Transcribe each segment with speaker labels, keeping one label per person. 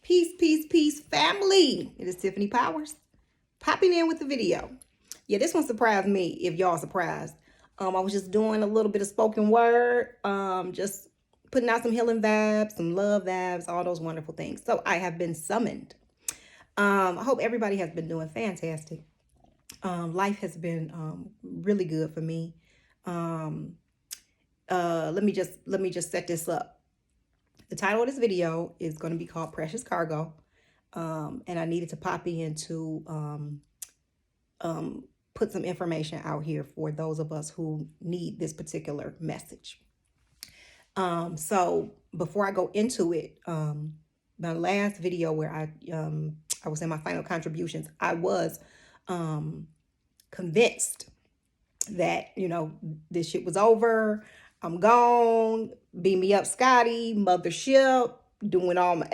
Speaker 1: Peace, peace, peace, family. It is Tiffany Powers popping in with the video. Yeah, this one surprised me, if y'all surprised. I was just doing a little bit of spoken word, just putting out some healing vibes, some love vibes, all those wonderful things. So I have been summoned. I hope everybody has been doing fantastic. Life has been really good for me. Let me just set this up. The title of this video is going to be called Precious Cargo. And I needed to pop in to put some information out here for those of us who need this particular message. So before I go into it, the last video where I was in my final contributions, I was convinced that, this shit was over. I'm gone. Beam me up, Scotty. Mothership. Doing all my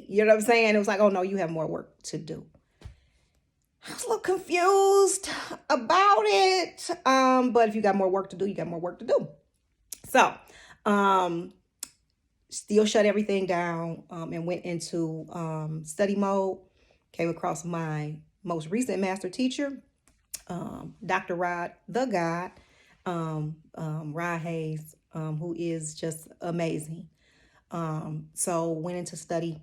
Speaker 1: you know what I'm saying? It was like, oh no, you have more work to do. I was a little confused about it. But if you got more work to do, you got more work to do. So, still shut everything down and went into study mode. Came across my most recent master teacher, Dr. Rod, the God, Rod Hayes, who is just amazing. So went into study,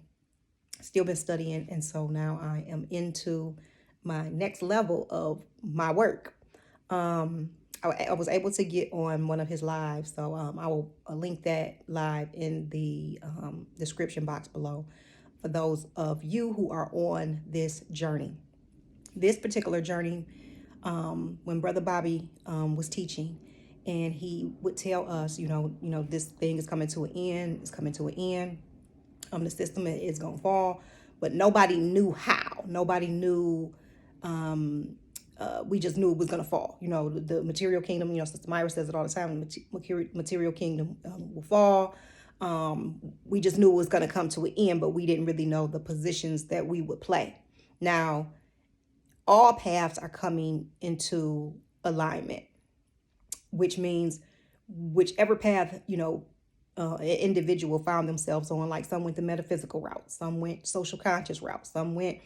Speaker 1: still been studying. And so now I am into my next level of my work. I was able to get on one of his lives. So I will link that live in the description box below for those of you who are on this journey. This particular journey, when Brother Bobby was teaching, and he would tell us, this thing is coming to an end. It's coming to an end. The system is going to fall. But nobody knew how. Nobody knew. We just knew it was going to fall. The material kingdom, Sister Myra says it all the time. The material kingdom will fall. We just knew it was going to come to an end, but we didn't really know the positions that we would play. Now, all paths are coming into alignment, which means whichever path, an individual found themselves on, like some went the metaphysical route, some went social conscious route, some went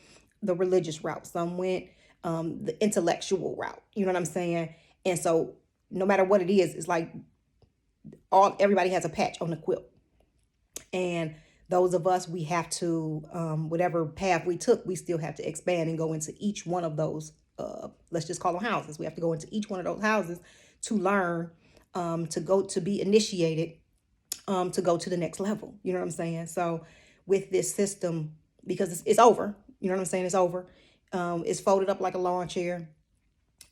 Speaker 1: the religious route, some went the intellectual route. You know what I'm saying? And so no matter what it is, it's like everybody has a patch on the quilt. And those of us, we have to, whatever path we took, we still have to expand and go into each one of those, let's just call them houses. We have to go into each one of those houses to learn, to be initiated, to go to the next level. You know what I'm saying? So with this system, because it's over, you know what I'm saying? It's over. It's folded up like a lawn chair,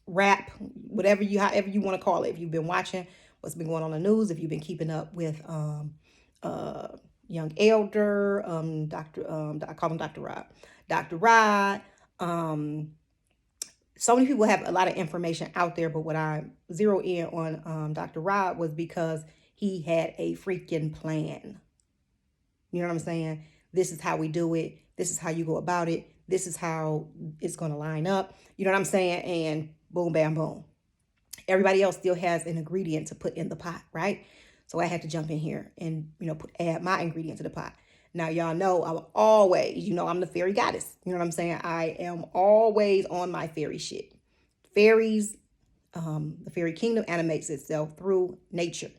Speaker 1: wrap, however you want to call it. If you've been watching what's been going on in the news, if you've been keeping up with, young elder, I call him Dr. Rod. So many people have a lot of information out there, but what I zeroed in on Dr. Rod was because he had a freaking plan. You know what I'm saying? This is how we do it. This is how you go about it. This is how it's going to line up. You know what I'm saying? And boom, bam, boom. Everybody else still has an ingredient to put in the pot, right? So I had to jump in here and, add my ingredient to the pot. Now, y'all know I'm always, I'm the fairy goddess. You know what I'm saying? I am always on my fairy shit. Fairies, the fairy kingdom animates itself through nature.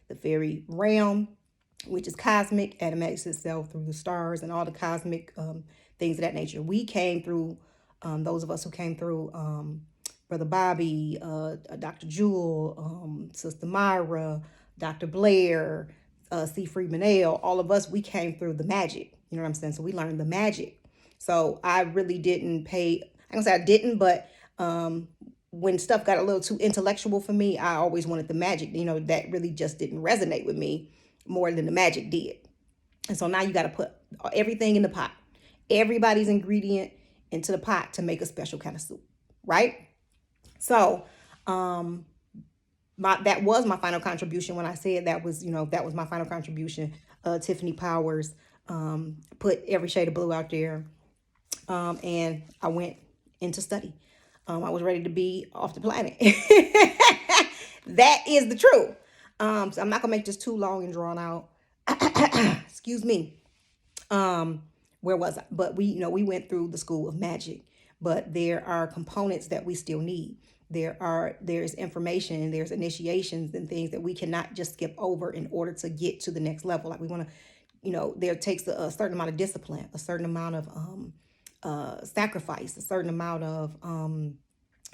Speaker 1: The fairy realm, which is cosmic, animates itself through the stars and all the cosmic things of that nature. We came through, those of us who came through, Brother Bobby, Dr. Jewel, Sister Myra, Dr. Blair, C. Freeman Ale, all of us, we came through the magic. You know what I'm saying? So we learned the magic. So I really didn't I can say I didn't, but when stuff got a little too intellectual for me, I always wanted the magic. That really just didn't resonate with me more than the magic did. And so now you got to put everything in the pot, everybody's ingredient into the pot to make a special kind of soup, right? So, that was my final contribution. When I said that was my final contribution. Tiffany Powers put every shade of blue out there, and I went into study. I was ready to be off the planet. That is the truth. So I'm not gonna make this too long and drawn out. Excuse me. Where was I? But we went through the school of magic, but there are components that we still need. There's information and there's initiations and things that we cannot just skip over in order to get to the next level. Like we want to, there takes a certain amount of discipline, a certain amount of sacrifice, a certain amount of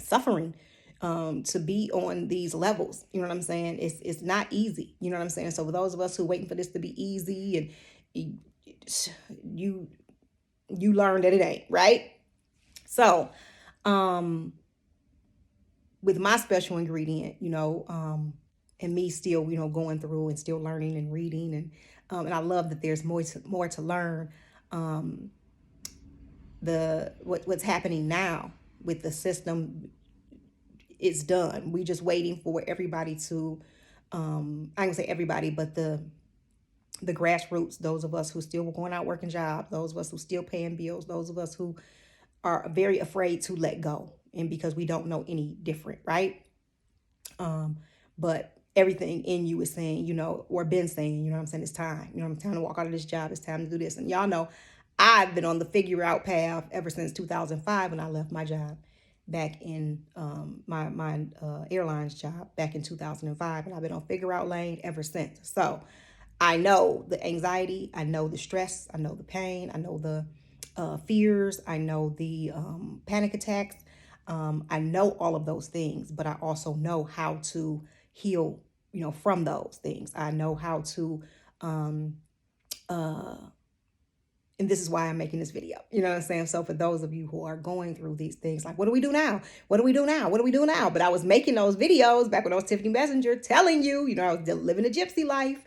Speaker 1: suffering to be on these levels. You know what I'm saying? It's not easy. You know what I'm saying? So for those of us who are waiting for this to be easy, and you learn that it ain't, right? So with my special ingredient, and me still, going through and still learning and reading, and I love that there's more to learn. What's happening now with the system, it's done. We just waiting for everybody to, I ain't gonna say everybody, but the grassroots, those of us who still going out working jobs, those of us who still paying bills, those of us who are very afraid to let go, and because we don't know any different, right? But everything in you is saying, or been saying, what I'm saying, it's time. It's time to walk out of this job. It's time to do this. And y'all know I've been on the figure out path ever since 2005 when I left my job back in my airlines job back in 2005. And I've been on figure out lane ever since. So I know the anxiety. I know the stress. I know the pain. I know the fears. I know the panic attacks. I know all of those things, but I also know how to heal, from those things. I know how to, and this is why I'm making this video. You know what I'm saying? So for those of you who are going through these things, like, what do we do now? What do we do now? What do we do now? But I was making those videos back when I was Tiffany Messenger, telling you, I was living a gypsy life,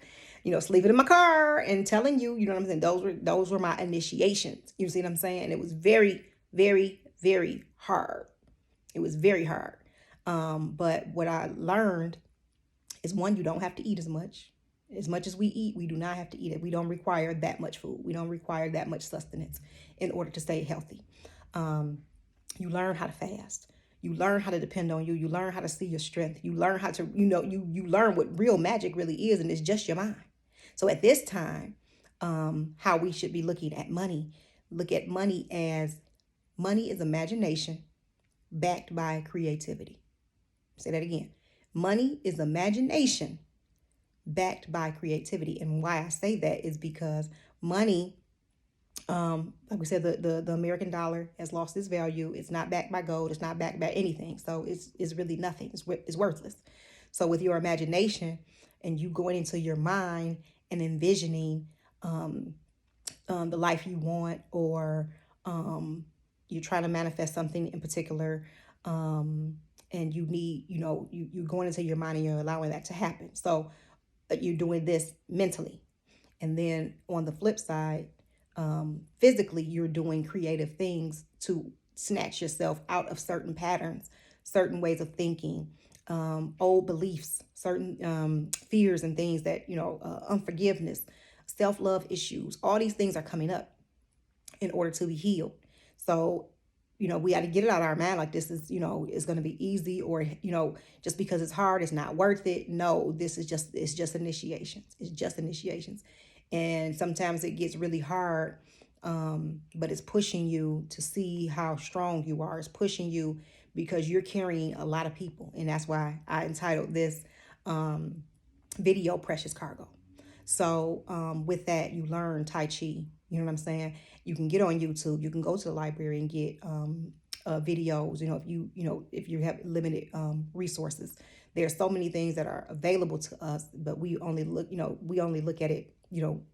Speaker 1: sleeping in my car and telling you, what I'm saying? Those were my initiations. You see what I'm saying? It was very, very, very hard. It was very hard. But what I learned is, one, you don't have to eat as much. As much as we eat, we do not have to eat it. We don't require that much food. We don't require that much sustenance in order to stay healthy. You learn how to fast. You learn how to depend on you. You learn how to see your strength. You learn how to, you learn what real magic really is, and it's just your mind. So at this time, how we should be looking at money, look at money as money is imagination backed by creativity. Say that again. Money is imagination backed by creativity. And why I say that is because money, like we said, the American dollar has lost its value. It's not backed by gold. It's not backed by anything. So it's really nothing. It's worthless. So with your imagination and you going into your mind and envisioning the life you want, or you're trying to manifest something in particular, and you need, you're going into your mind and you're allowing that to happen. So you're doing this mentally. And then on the flip side, physically, you're doing creative things to snatch yourself out of certain patterns, certain ways of thinking, old beliefs, certain fears and things that, unforgiveness, self-love issues, all these things are coming up in order to be healed. So, we got to get it out of our mind. Like, this is, it's going to be easy, or, just because it's hard, it's not worth it. No, it's just initiations. It's just initiations. And sometimes it gets really hard, but it's pushing you to see how strong you are. It's pushing you because you're carrying a lot of people. And that's why I entitled this video Precious Cargo. So with that, you learn Tai Chi. You know what I'm saying? You can get on YouTube. You can go to the library and get videos. If you have limited resources, there's so many things that are available to us, but we only look at it,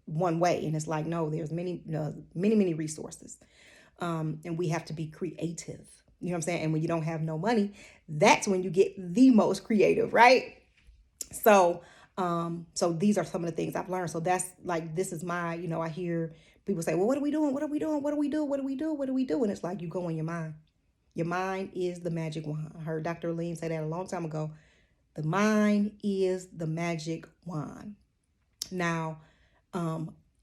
Speaker 1: one way. And it's like, no, there's many resources, and we have to be creative. You know what I'm saying? And when you don't have no money, that's when you get the most creative, right? So these are some of the things I've learned. So that's like, this is my, I hear people say, well, what are we doing? What are we doing? What do we do? What do we do? What do we do? And it's like, you go in your mind. Your mind is the magic wand. I heard Dr. Aline say that a long time ago. The mind is the magic wand. Now,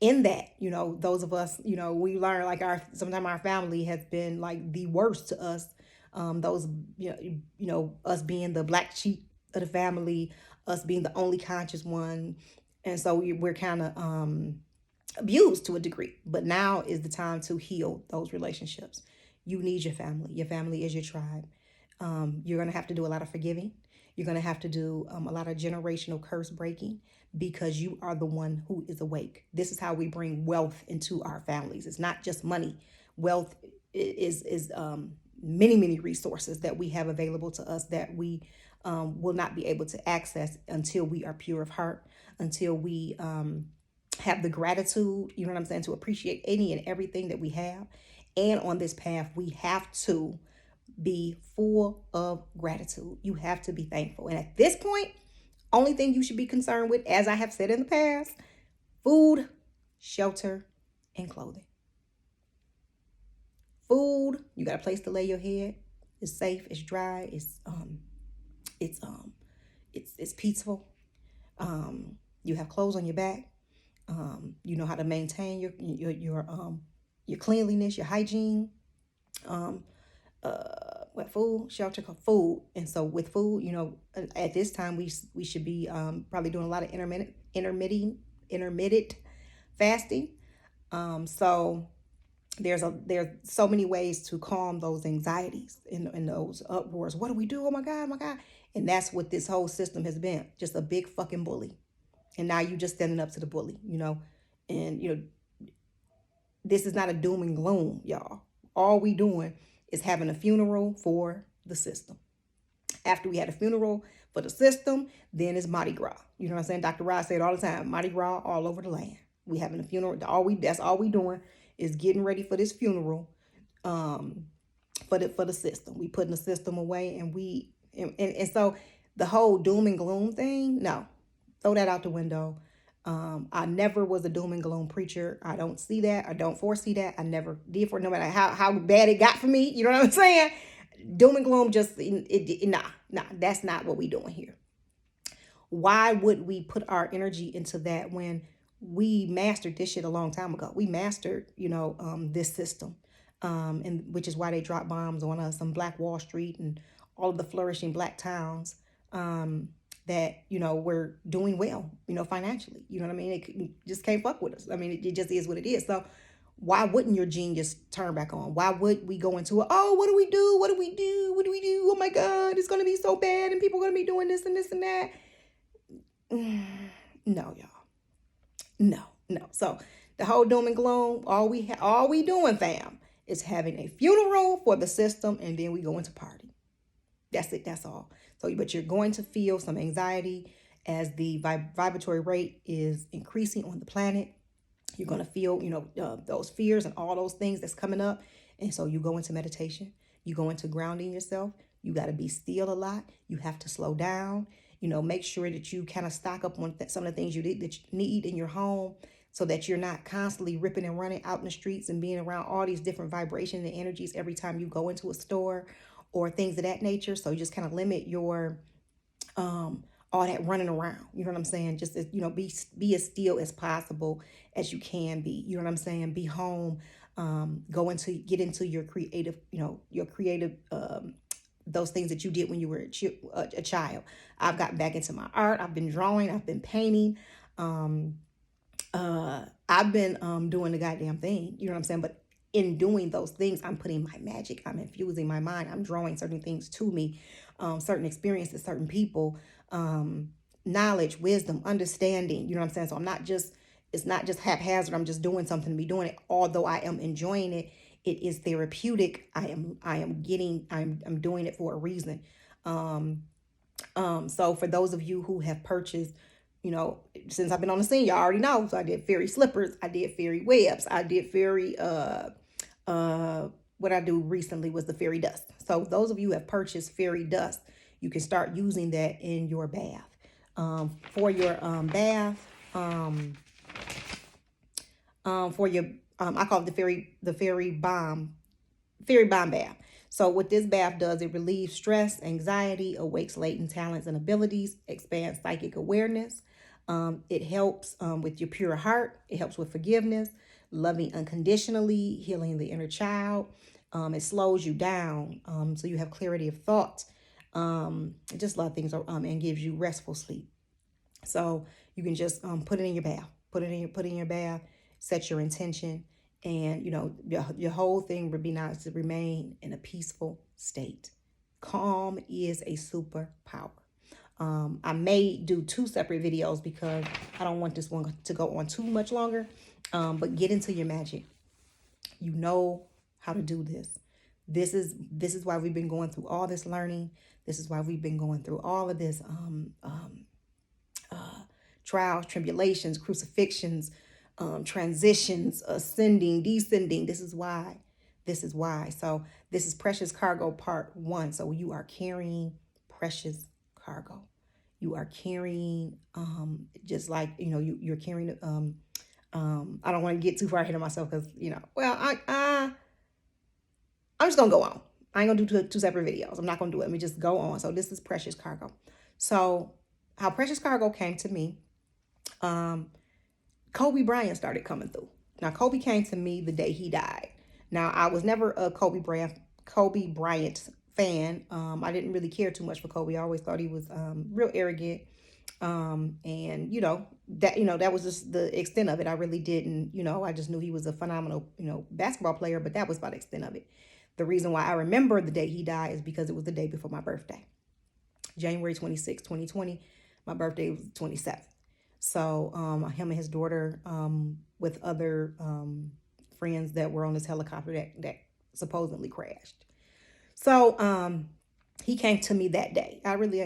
Speaker 1: in that, those of us, we learn, like, sometimes our family has been like the worst to us. Those, us being the black sheep of the family, us being the only conscious one. And so we're kind of, abused to a degree. But now is the time to heal those relationships. You need your family. Your family is your tribe. You're going to have to do a lot of forgiving. You're going to have to do a lot of generational curse breaking because you are the one who is awake. This is how we bring wealth into our families. It's not just money. Wealth is many, many resources that we have available to us that we will not be able to access until we are pure of heart, until we have the gratitude, you know what I'm saying, to appreciate any and everything that we have. And on this path, we have to be full of gratitude. You have to be thankful. And at this point, only thing you should be concerned with, as I have said in the past, food, shelter, and clothing. Food, you got a place to lay your head. It's safe, it's dry, it's peaceful. You have clothes on your back. You know how to maintain your cleanliness, your hygiene. What food, shelter, food, and so with food, you know, at this time we should be probably doing a lot of intermittent fasting. So there's so many ways to calm those anxieties and those uproars. What do we do? Oh my God, oh my God. And that's what this whole system has been, just a big fucking bully. And now you just standing up to the bully, you know. And, you know, this is not a doom and gloom, y'all. All we doing is having a funeral for the system. After we had a funeral for the system, then it's Mardi Gras. You know what I'm saying? Dr. Ross said all the time, Mardi Gras all over the land. We having a funeral. That's all we doing is getting ready for this funeral for the system. We putting the system away, and so the whole doom and gloom thing, no. Throw that out the window. I never was a doom and gloom preacher. I don't see that. I don't foresee that. I never did, for no matter how bad it got for me. You know what I'm saying? Doom and gloom, just nah. That's not what we doing here. Why would we put our energy into that when we mastered this shit a long time ago? We mastered, you know, this system, and which is why they drop bombs on us on Black Wall Street and all of the flourishing black towns. That, you know, we're doing well, you know, financially. You know what I mean? It just can't fuck with us. I mean, it just is what it is. So why wouldn't your genius turn back on? Why would we go into it? Oh, what do we do? What do we do? What do we do? Oh my God, it's going to be so bad and people are going to be doing this and this and that. No, y'all. No. So the whole doom and gloom, all we doing, fam, is having a funeral for the system, and then we go into party. That's it. That's all. So, but you're going to feel some anxiety as the vibratory rate is increasing on the planet. You're going to feel, you know, those fears and all those things that's coming up. And so you go into meditation. You go into grounding yourself. You got to be still a lot. You have to slow down. You know, make sure that you kind of stock up on some of the things you need in your home, so that you're not constantly ripping and running out in the streets and being around all these different vibrations and energies every time you go into a store or things of that nature. So you just kind of limit your all that running around. You know what I'm saying? Just, you know, be as still as possible as you can be. You know what I'm saying? Be home. Get into your creative, you know, those things that you did when you were a child. I've gotten back into my art. I've been drawing. I've been painting. I've been doing the goddamn thing. You know what I'm saying? But in doing those things, I'm putting my magic. I'm infusing my mind. I'm drawing certain things to me, certain experiences, certain people, knowledge, wisdom, understanding. You know what I'm saying? So it's not just haphazard. I'm just doing something to be doing it. Although I am enjoying it, it is therapeutic. I'm doing it for a reason. So for those of you who have purchased, you know, since I've been on the scene, y'all already know. So I did fairy slippers. I did fairy webs. I did fairy, what I do recently was the fairy dust. So those of you who have purchased fairy dust, you can start using that in your bath. For your bath, for your, I call it the fairy bomb bath. So what this bath does, it relieves stress, anxiety, awakes latent talents and abilities, expands psychic awareness. It helps with your pure heart. It helps with forgiveness, loving unconditionally, healing the inner child. It slows you down, so you have clarity of thought. Just a lot of things, and gives you restful sleep. So you can just put it in your bath. Put it in your bath. set your intention, and your whole thing would be nice to remain in a peaceful state. Calm is a superpower. I may do 2 separate videos because I don't want this one to go on too much longer. But get into your magic. You know how to do this. This is why we've been going through all this learning. This is why we've been going through all of this trials, tribulations, crucifixions, transitions, ascending, descending. This is why. This is why. So this is precious cargo part 1. So you are carrying precious cargo. You are carrying just like you're carrying I don't want to get too far ahead of myself because I'm just gonna go on. I ain't gonna do 2 separate videos. I'm not gonna do it. Let me just go on. So this is precious cargo. So how precious cargo came to me, Kobe Bryant started coming through. Now Kobe came to me the day he died. Now I was never a Kobe Bryant fan. I didn't really care too much for Kobe. I always thought he was real arrogant. And that was just the extent of it. I really didn't, I just knew he was a phenomenal, basketball player, but that was about the extent of it. The reason why I remember the day he died is because it was the day before my birthday. January 26, 2020. My birthday was 27th. So him and his daughter with other friends that were on this helicopter that supposedly crashed. So he came to me that day. I really,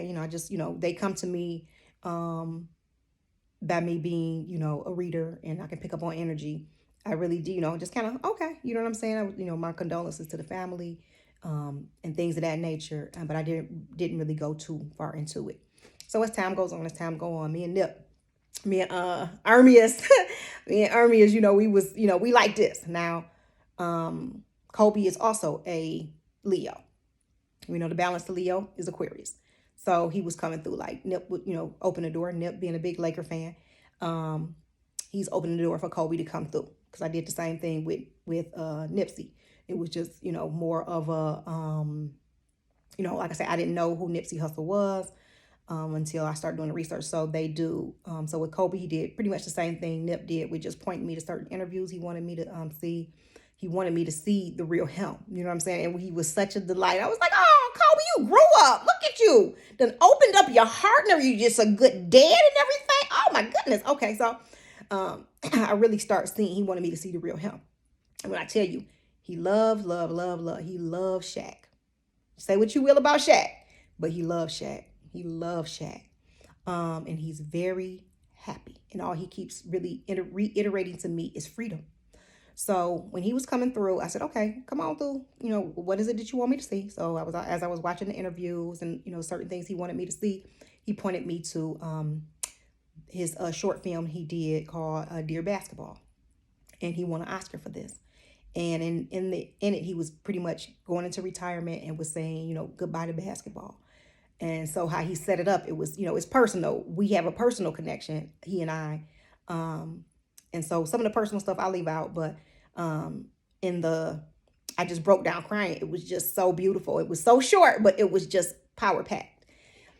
Speaker 1: they come to me by me being, a reader, and I can pick up on energy. I really do, just kind of, okay, you know what I'm saying? My condolences to the family and things of that nature. But I didn't really go too far into it. So as time goes on, me and Nip, me and Armias, we like this. Now, Kobe is also a Leo. The balance to Leo is Aquarius. So he was coming through, like Nip would, open the door. Nip being a big Laker fan, he's opening the door for Kobe to come through. Because I did the same thing with Nipsey. It was just, more of a, like I said, I didn't know who Nipsey Hussle was until I started doing the research. So they do. So with Kobe, he did pretty much the same thing Nip did with just pointing me to certain interviews he wanted me to see. He wanted me to see the real him. You know what I'm saying? And he was such a delight. I was like, oh, Kobe, you grew up. Look at you. Then opened up your heart. And you just a good dad and everything. Oh, my goodness. Okay, so I really start seeing, he wanted me to see the real him. And when I tell you, he loved. He loved Shaq. Say what you will about Shaq, but he loved Shaq. He loves Shaq. And he's very happy. And all he keeps really reiterating to me is freedom. So when he was coming through, I said, okay, come on through. What is it that you want me to see? So as I was watching the interviews and, certain things he wanted me to see, he pointed me to his short film he did called Dear Basketball. And he won an Oscar for this. And in it, he was pretty much going into retirement and was saying, goodbye to basketball. And so how he set it up, it was, it's personal. We have a personal connection, he and I. And so some of the personal stuff I'll leave out, but I just broke down crying. It was just so beautiful. It was so short, but it was just power packed.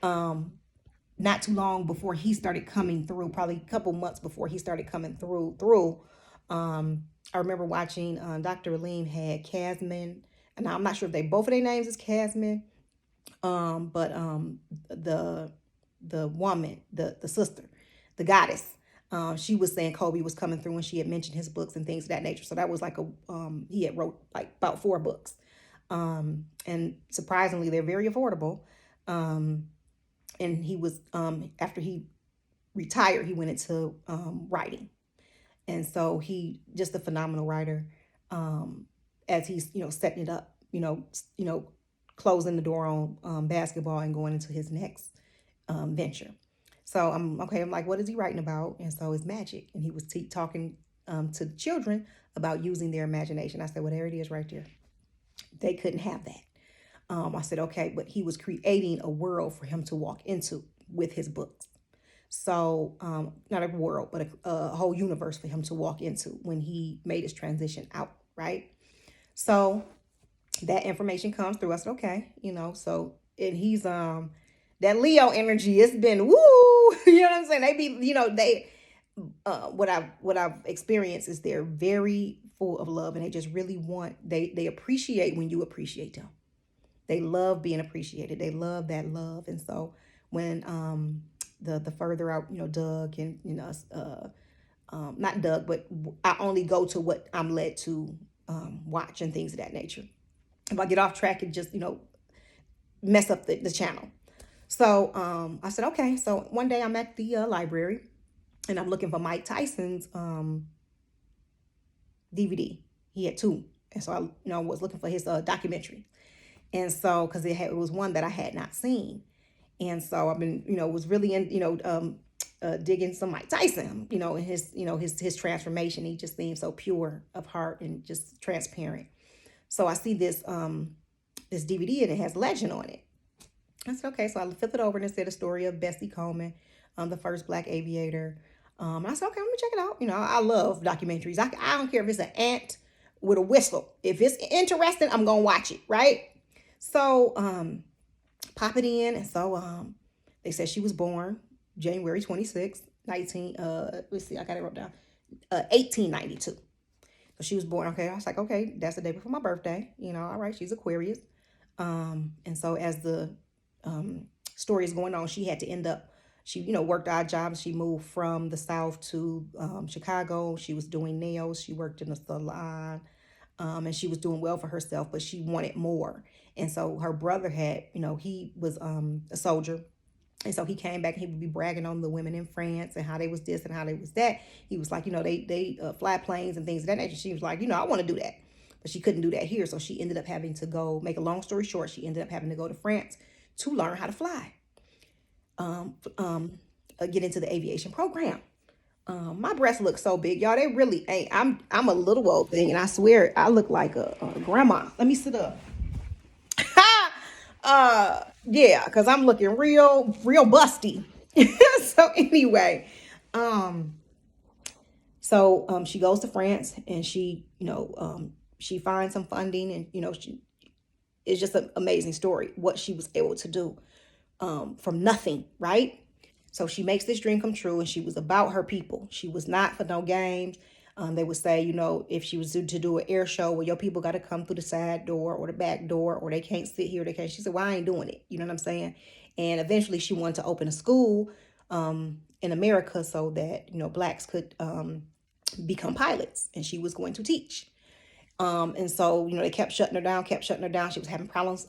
Speaker 1: Not too long before he started coming through, probably a couple months before he started coming through, I remember watching Dr. Aleem had Casman, and I'm not sure if both of their names is Casman, but the woman, the sister, the goddess, she was saying Kobe was coming through, and she had mentioned his books and things of that nature. So that was like he had wrote like about 4 books, and surprisingly they're very affordable. And he was after he retired, he went into writing. And so he just a phenomenal writer, as he's, setting it up, closing the door on basketball and going into his next venture. So I'm like, what is he writing about? And so it's magic. And he was talking to the children about using their imagination. I said, well, there it is right there. They couldn't have that. I said, okay, but he was creating a world for him to walk into with his books. So not a world, but a whole universe for him to walk into when he made his transition out, right? So that information comes through. I said, okay, so, and he's, that Leo energy, it's been, woo, you know what I'm saying? They be, what I've experienced is they're very full of love, and they just really want, they appreciate when you appreciate them. They love being appreciated. They love that love. And so when the further out, dug, and not dug, but I only go to what I'm led to watch and things of that nature. If I get off track, and just mess up the channel. So I said, okay. So one day I'm at the library, and I'm looking for Mike Tyson's DVD. He had two, and so I was looking for his documentary. And so, because it was one that I had not seen, and so I've been, was really in, digging some Mike Tyson, and his transformation. He just seems so pure of heart and just transparent. So I see this DVD, and it has legend on it. I said, okay. So I flipped it over, and it said a story of Bessie Coleman, the first Black aviator. And I said, okay, let me check it out. I love documentaries. I don't care if it's an ant with a whistle. If it's interesting, I'm gonna watch it, right? So pop it in, and so they said she was born January 26th, let's see, I got it wrote down, 1892. So she was born, okay. I was like, okay, that's the day before my birthday. All right, she's Aquarius. And so as the story is going on, she had to end up, she, worked odd jobs. She moved from the South to Chicago. She was doing nails. She worked in a salon. And she was doing well for herself, but she wanted more. And so her brother had, he was a soldier. And so he came back, and he would be bragging on the women in France and how they was this and how they was that. He was like, they fly planes and things of that nature. She was like, I want to do that. But she couldn't do that here. So she ended up having to go, make a long story short, she ended up having to go to France to learn how to fly, get into the aviation program. My breasts look so big, y'all. They really ain't. I'm a little old thing, and I swear I look like a grandma. Let me sit up. Yeah, because I'm looking real busty. So anyway, um, she goes to France, and she finds some funding, and it's just an amazing story what she was able to do from nothing, right? So she makes this dream come true, and she was about her people. She was not for no games. They would say, if she was to do an air show, well, your people got to come through the side door or the back door, or they can't sit here. They can't. She said, well, I ain't doing it. You know what I'm saying? And eventually she wanted to open a school in America so that, blacks could become pilots, and she was going to teach. And so, they kept shutting her down, She was having problems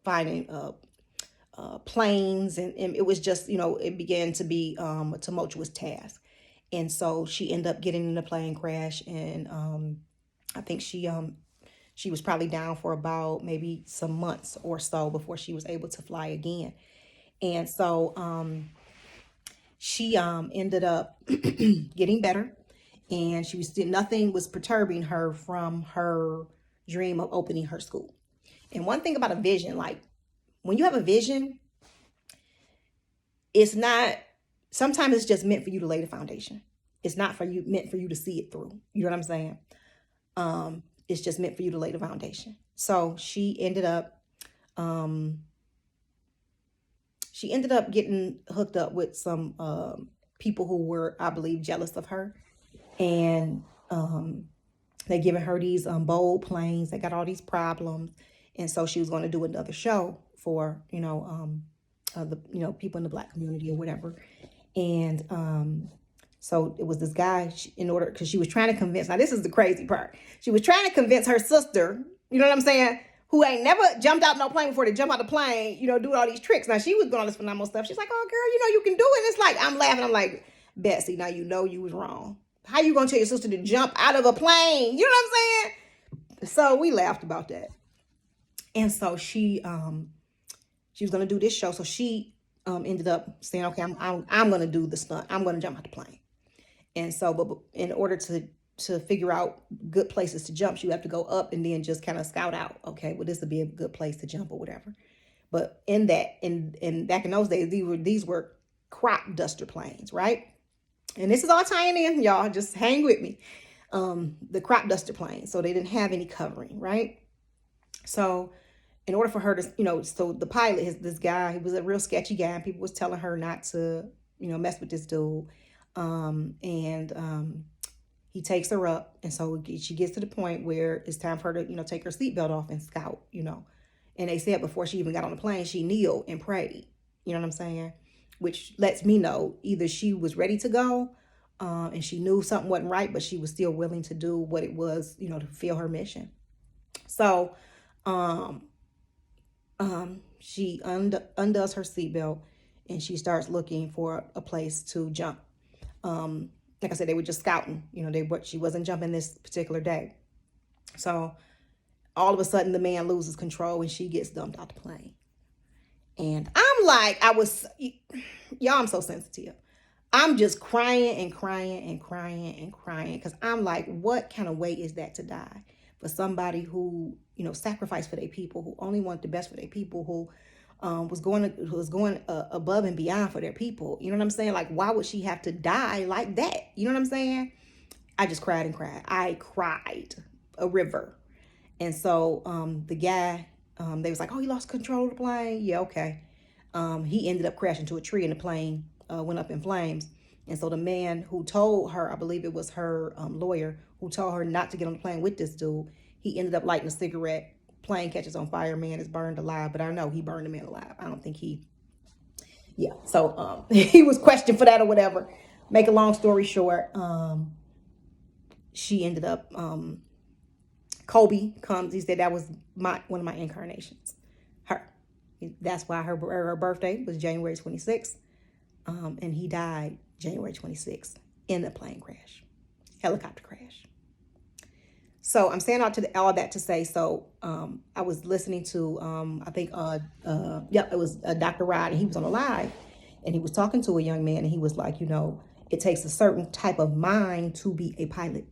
Speaker 1: finding planes, and it was just, it began to be a tumultuous task. And so she ended up getting in a plane crash, and I think she was probably down for about maybe some months or so before she was able to fly again. And so she ended up getting better, and she was still, nothing was perturbing her from her dream of opening her school. And one thing about a vision, like when you have a vision, it's not, sometimes it's just meant for you to lay the foundation. It's not meant for you to see it through. You know what I'm saying? It's just meant for you to lay the foundation. So she ended up getting hooked up with some people who were, I believe, jealous of her. And they giving her these bold planes. They got all these problems. And so she was going to do another show for, the people in the Black community or whatever. And so it was this guy, because she was trying to convince, now this is the crazy part. She was trying to convince her sister, you know what I'm saying, who ain't never jumped out no plane before, to jump out the plane, do all these tricks. Now she was doing all this phenomenal stuff. She's like, oh girl, you can do it. And it's like, I'm laughing. I'm like, Betsy, now you was wrong. How you gonna tell your sister to jump out of a plane? You know what I'm saying? So we laughed about that. And so she was gonna do this show. So she ended up saying, okay, I'm gonna do the stunt. I'm gonna jump out the plane. And so, but in order to figure out good places to jump, you have to go up and then just kind of scout out. Okay, well, this would be a good place to jump or whatever. But in back in those days, these were crop duster planes, right? And this is all tying in, y'all. Just hang with me. The crop duster plane. So they didn't have any covering, right? So in order for her to, so the pilot, this guy, he was a real sketchy guy, and people was telling her not to, mess with this dude. And he takes her up, and so she gets to the point where it's time for her to, take her seatbelt off and scout. And they said before she even got on the plane, she kneeled and prayed. You know what I'm saying? Which lets me know either she was ready to go, and she knew something wasn't right, but she was still willing to do what it was, to fulfill her mission. So, um, she undoes her seatbelt, and she starts looking for a place to jump. Like I said, they were just scouting. She wasn't jumping this particular day. So all of a sudden, the man loses control, and she gets dumped out the plane. And I'm like, y'all, I'm so sensitive. I'm just crying and crying and crying and crying, because I'm like, what kind of way is that to die for somebody who, sacrificed for their people, who only want the best for their people, who was going above and beyond for their people. You know what I'm saying? Like, why would she have to die like that? You know what I'm saying? I just cried and cried. I cried a river. And so the guy, they was like, oh, he lost control of the plane. Yeah, okay. He ended up crashing to a tree, and the plane went up in flames. And so the man who told her, I believe it was her lawyer, who told her not to get on the plane with this dude, he ended up lighting a cigarette. Plane catches on fire, man is burned alive. But I know he burned the man alive. I don't think yeah. So he was questioned for that or whatever. Make a long story short, she ended up, Kobe comes, he said that was one of my incarnations. Her. That's why her birthday was January 26th. And he died January 26th in a plane crash, helicopter crash. So I'm saying all that to say, so I was listening to, I think, it was Dr. Rod, and he was on a live, and he was talking to a young man, and he was like, it takes a certain type of mind to be a pilot.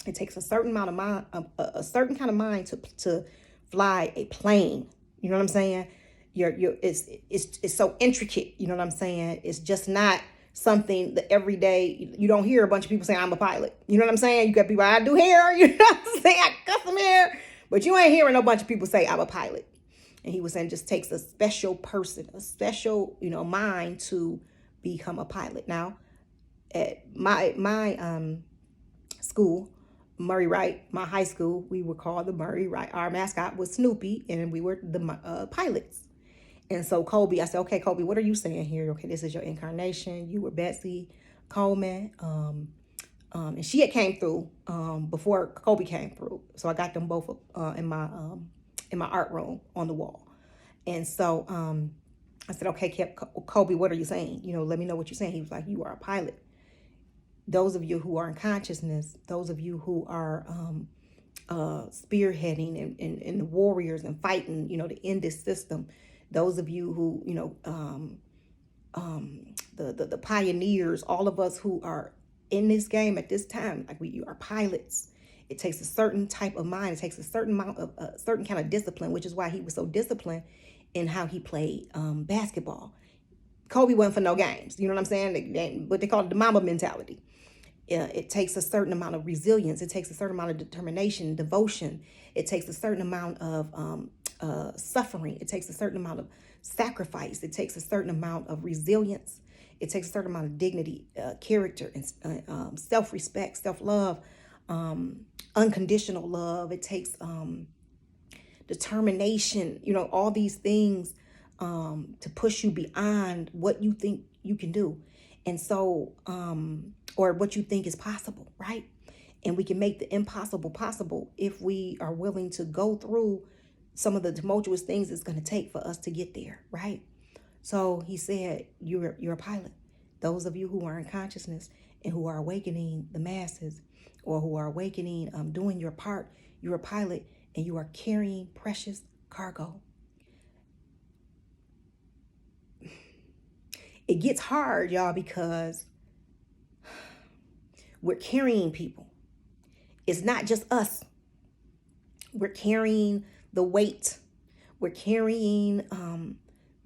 Speaker 1: It takes a certain amount of mind, a certain kind of mind to fly a plane. You know what I'm saying? It's so intricate. You know what I'm saying? It's just not something that every day you don't hear a bunch of people saying I'm a pilot. You know what I'm saying? You got people, I do hair. You know what I'm saying? I custom hair, but you ain't hearing a bunch of people say I'm a pilot. And he was saying it just takes a special person, a special mind to become a pilot. Now, at my school, Murray Wright, my high school, we were called the Murray Wright. Our mascot was Snoopy, and we were the pilots. And so Kobe, I said, okay, Kobe, what are you saying here? Okay, this is your incarnation. You were Betsy Coleman. And she had came through before Kobe came through. So I got them both in my art room on the wall. And so I said, okay, Kobe, what are you saying? Let me know what you're saying. He was like, you are a pilot. Those of you who are in consciousness, those of you who are spearheading and the warriors and fighting, to end this system, those of you who, the pioneers, all of us who are in this game at this time, like you are pilots. It takes a certain type of mind. It takes a certain amount of a certain kind of discipline, which is why he was so disciplined in how he played basketball. Kobe wasn't for no games. You know what I'm saying? What they call it, the Mamba mentality. It takes a certain amount of resilience. It takes a certain amount of determination, devotion. It takes a certain amount of suffering. It takes a certain amount of sacrifice. It takes a certain amount of resilience. It takes a certain amount of dignity, character, and self-respect, self-love, unconditional love. It takes determination, all these things to push you beyond what you think you can do. And so, or what you think is possible, right? And we can make the impossible possible if we are willing to go through some of the tumultuous things it's going to take for us to get there, right? So he said, you're a pilot. Those of you who are in consciousness and who are awakening the masses, or who are awakening, doing your part, you're a pilot, and you are carrying precious cargo. It gets hard, y'all, because we're carrying people. It's not just us. We're carrying the weight. We're carrying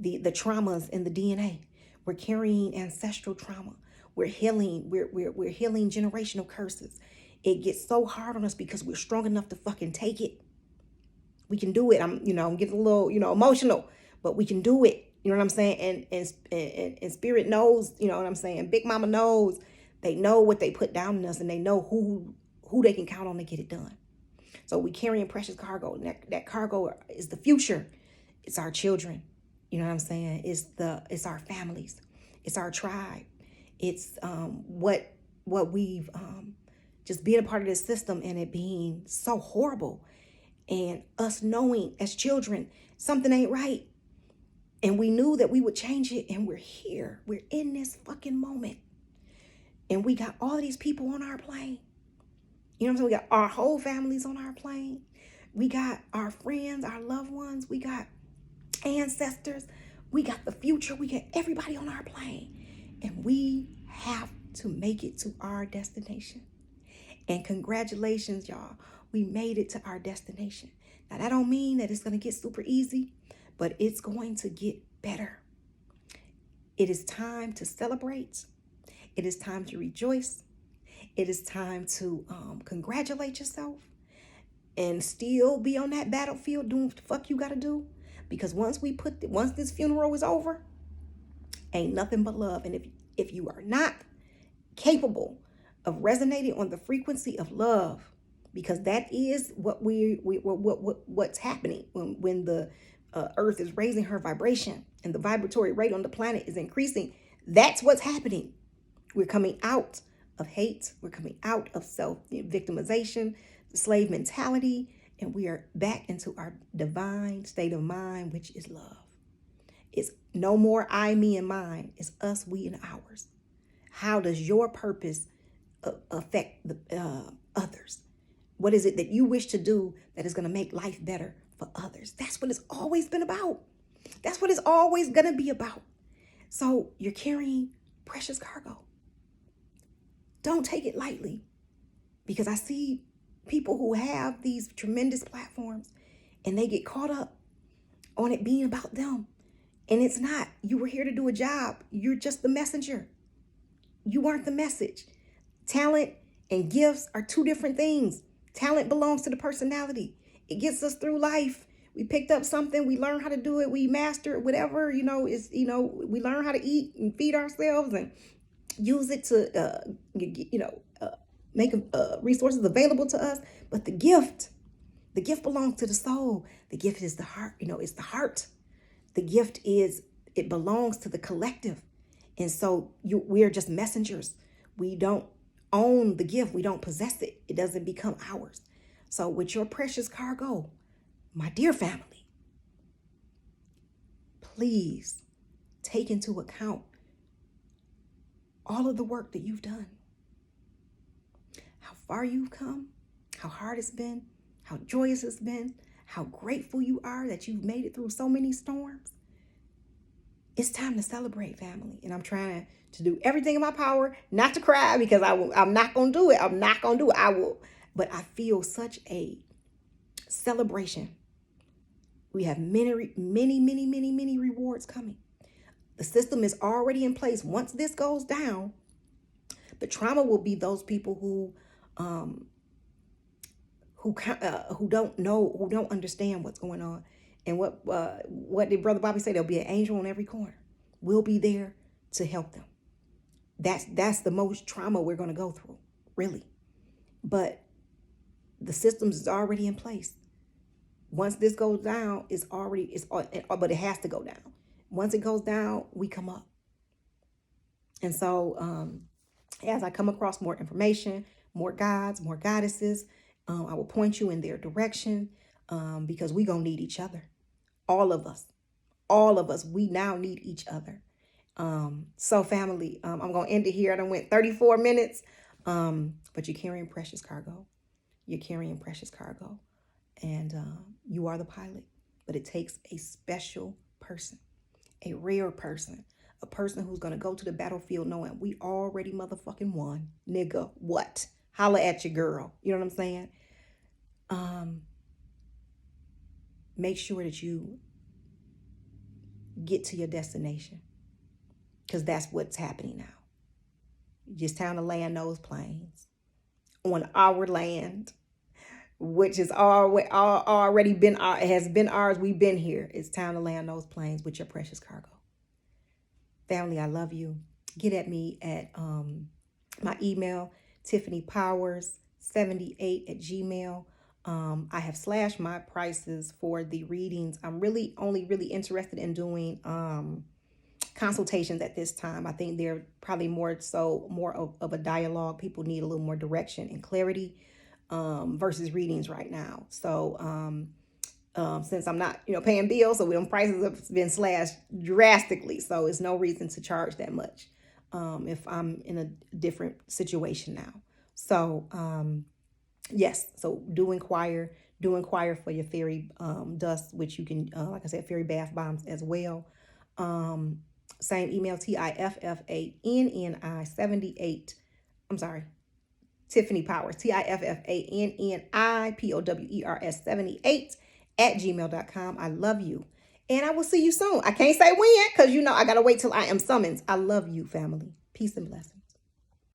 Speaker 1: the traumas in the DNA. We're carrying ancestral trauma. We're healing. We're healing generational curses. It gets so hard on us because we're strong enough to fucking take it. We can do it. I'm getting a little, emotional, but we can do it. You know what I'm saying? And spirit knows, you know what I'm saying? Big mama knows. They know what they put down in us, and they know who they can count on to get it done. So we carrying precious cargo. And that cargo is the future. It's our children. You know what I'm saying? It's our families. It's our tribe. It's what we've just being a part of this system and it being so horrible. And us knowing as children something ain't right. And we knew that we would change it, and we're here. We're in this fucking moment. And we got all of these people on our plane. You know what I'm saying? We got our whole families on our plane. We got our friends, our loved ones. We got ancestors. We got the future. We got everybody on our plane. And we have to make it to our destination. And congratulations, y'all. We made it to our destination. Now, that don't mean that it's going to get super easy, but it's going to get better. It is time to celebrate. It is time to rejoice. It is time to congratulate yourself and still be on that battlefield doing what the fuck you got to do. Because once this funeral is over, ain't nothing but love. And if you are not capable of resonating on the frequency of love, because that is what's happening when the earth is raising her vibration and the vibratory rate on the planet is increasing. That's what's happening. We're coming out of hate. We're coming out of self-victimization, the slave mentality, and we are back into our divine state of mind, which is love. It's no more I, me, and mine. It's us, we, and ours. How does your purpose affect the others? What is it that you wish to do that is going to make life better for others? That's what it's always been about. That's what it's always going to be about. So you're carrying precious cargo. Don't take it lightly, because I see people who have these tremendous platforms and they get caught up on it being about them. And it's not. You were here to do a job. You're just the messenger. You aren't the message. Talent and gifts are two different things. Talent belongs to the personality. It gets us through life. We picked up something, we learn how to do it, we master it, whatever, we learn how to eat and feed ourselves and use it to, make resources available to us. But the gift belongs to the soul. The gift is the heart. It's the heart. The gift it belongs to the collective. And so we are just messengers. We don't own the gift. We don't possess it. It doesn't become ours. So with your precious cargo, my dear family, please take into account all of the work that you've done, how far you've come, how hard it's been, how joyous it's been, how grateful you are that you've made it through so many storms. It's time to celebrate, family. And I'm trying to do everything in my power not to cry, because I'm not going to do it. I'm not going to do it. I will. But I feel such a celebration. We have many rewards coming. The system is already in place. Once this goes down, the trauma will be those people who don't know, who don't understand what's going on. And what did Brother Bobby say? There'll be an angel on every corner. We'll be there to help them. That's the most trauma we're going to go through, really. But the systems is already in place. Once this goes down, but it has to go down. Once it goes down, we come up. And so as I come across more information, more gods, more goddesses, I will point you in their direction, because we're going to need each other. All of us, we now need each other. So family, I'm going to end it here. I done went 34 minutes, but you're carrying precious cargo. You're carrying precious cargo, and you are the pilot, but it takes a special person, a rare person, a person who's going to go to the battlefield knowing we already motherfucking won, nigga. What? Holla at your girl. You know what I'm saying? Make sure that you get to your destination, because that's what's happening now. Just time to land those planes on our land. which is already been has been ours. We've been here. It's time to land those planes with your precious cargo. Family, I love you. Get at me at my email, tiffanypowers78@gmail. I have slashed my prices for the readings. I'm really only interested in doing consultations at this time. I think they're probably more of a dialogue. People need a little more direction and clarity versus readings right now. So since I'm not, paying bills, so them prices have been slashed drastically. So it's no reason to charge that much if I'm in a different situation now. So yes, so do inquire for your fairy dust, which you can, like I said, fairy bath bombs as well. Same email, TIFFANNI78. I'm sorry, Tiffany Powers, TIFFANNIPOWERS78 @gmail.com. I love you. And I will see you soon. I can't say when because I got to wait till I am summoned. I love you, family. Peace and blessings.